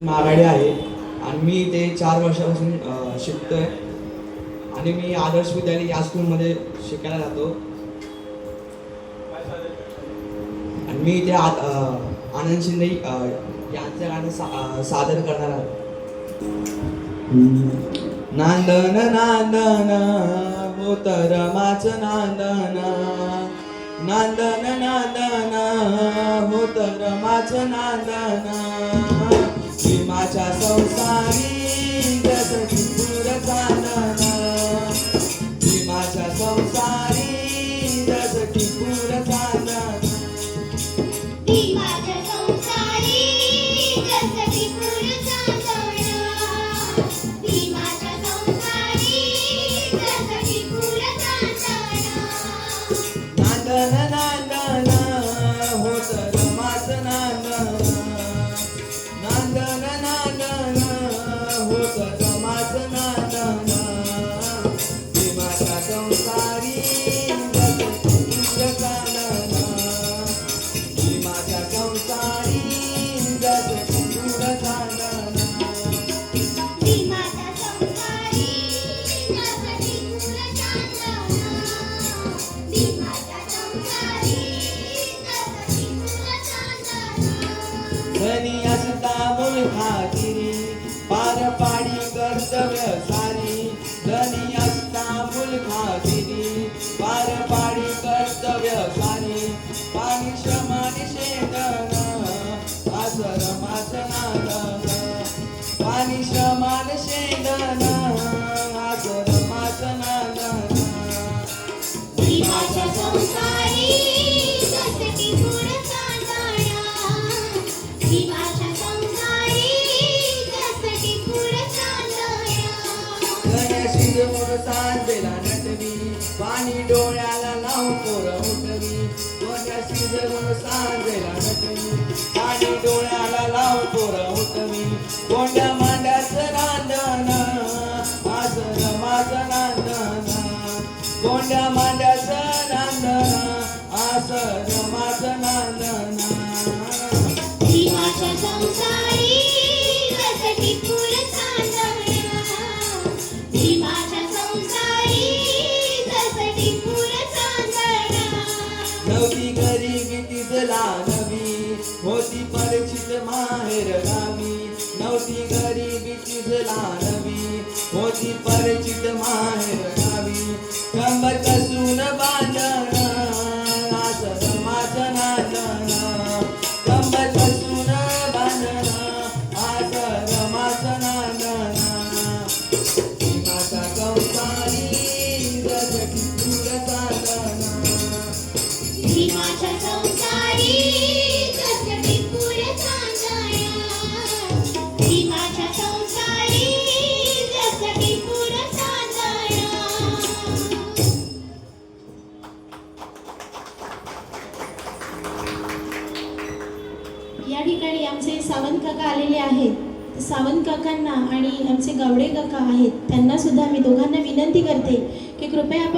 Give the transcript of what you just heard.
महागाडी आहे आणि मी ते 4 वर्षापासून शिकतोय आणि मी आदर्श विद्यालय या स्कूलमध्ये शिकायला जातो आणि मी इथे आनंद शिंदे यांचं गाणं सादर करणार आहे. नांदन नांदन होत रमाचं नांदन, नांदन नांदन होत रमाचं नांदन, भीमाच्या संसारी जसं टिपूर चांदन, भीमाच्या संसारी जसं टिपूर चांदन, भीमाच्या संसारी जसं टिपूर चांदन, भीमाच्या संसारी जसं टिपूर चांदन, नांदन नांदन होत रमाचं नांदन, नांदन नांदन होत रमाचं नांदन, भीमाच्या संसारी जसं टिपूर चांदन, भीमाच्या संसारी जसं टिपूर चांदन, भीमाच्या संसारी जसं टिपूर चांदन, भीमाच्या संसारी जसं टिपूर चांदन. धनी असता मुलखागिरी पार पाडी कर्तव्य सारी, धनी असता मुलखागिरी पार पाडी कर्तव्य सारी, पाणी श्रमाने शेंदन असं रमाचं नांदन, पाणी श्रमाने शेंदन असं रमाचं नांदन, भीमाच्या संसारी जसं टिपूर चांदन, भीमाच्या संसारी जसं टिपूर चांदन. गणेशी मोर सांजेला नटवी पाणी डोळ्याला लावून पोर उठवी, गणेशी मोर सांजेला नटवी पाणी डोळ्याला लावून पोर उठवी, कोंड्या मांड्याचं नांदन असं रमाचं नांदन, कोंड्या मांड्याचं नांदन असं रमाचं नांदन, भीमाच्या संसारी जसं टिपूर चांदन, भीमाच्या संसारी जसं टिपूर चांदन. नवती गरीबी तिजला नवी होती परिचित माहेर गावी, नवती गरीबी तिजला नवी होती परिचित माहेर गावी, कंबर कसून बांधण असं रमाचं नांदन, कंबर कसून बांधण असं रमाचं नांदन, भीमाचा संसारी जसं टिपूर चांदन, भीमाच्या संसारी जसं टिपूर चांदन, भीमाच्या संसारी जसं टिपूर चांदन. या ठिकाणी आमचे सावंत काका आलेले आहेत. सावंत काकांना आणि आमचे गावडे काका आहेत त्यांना सुद्धा मी दोघांना विनंती करते की कृपया आपण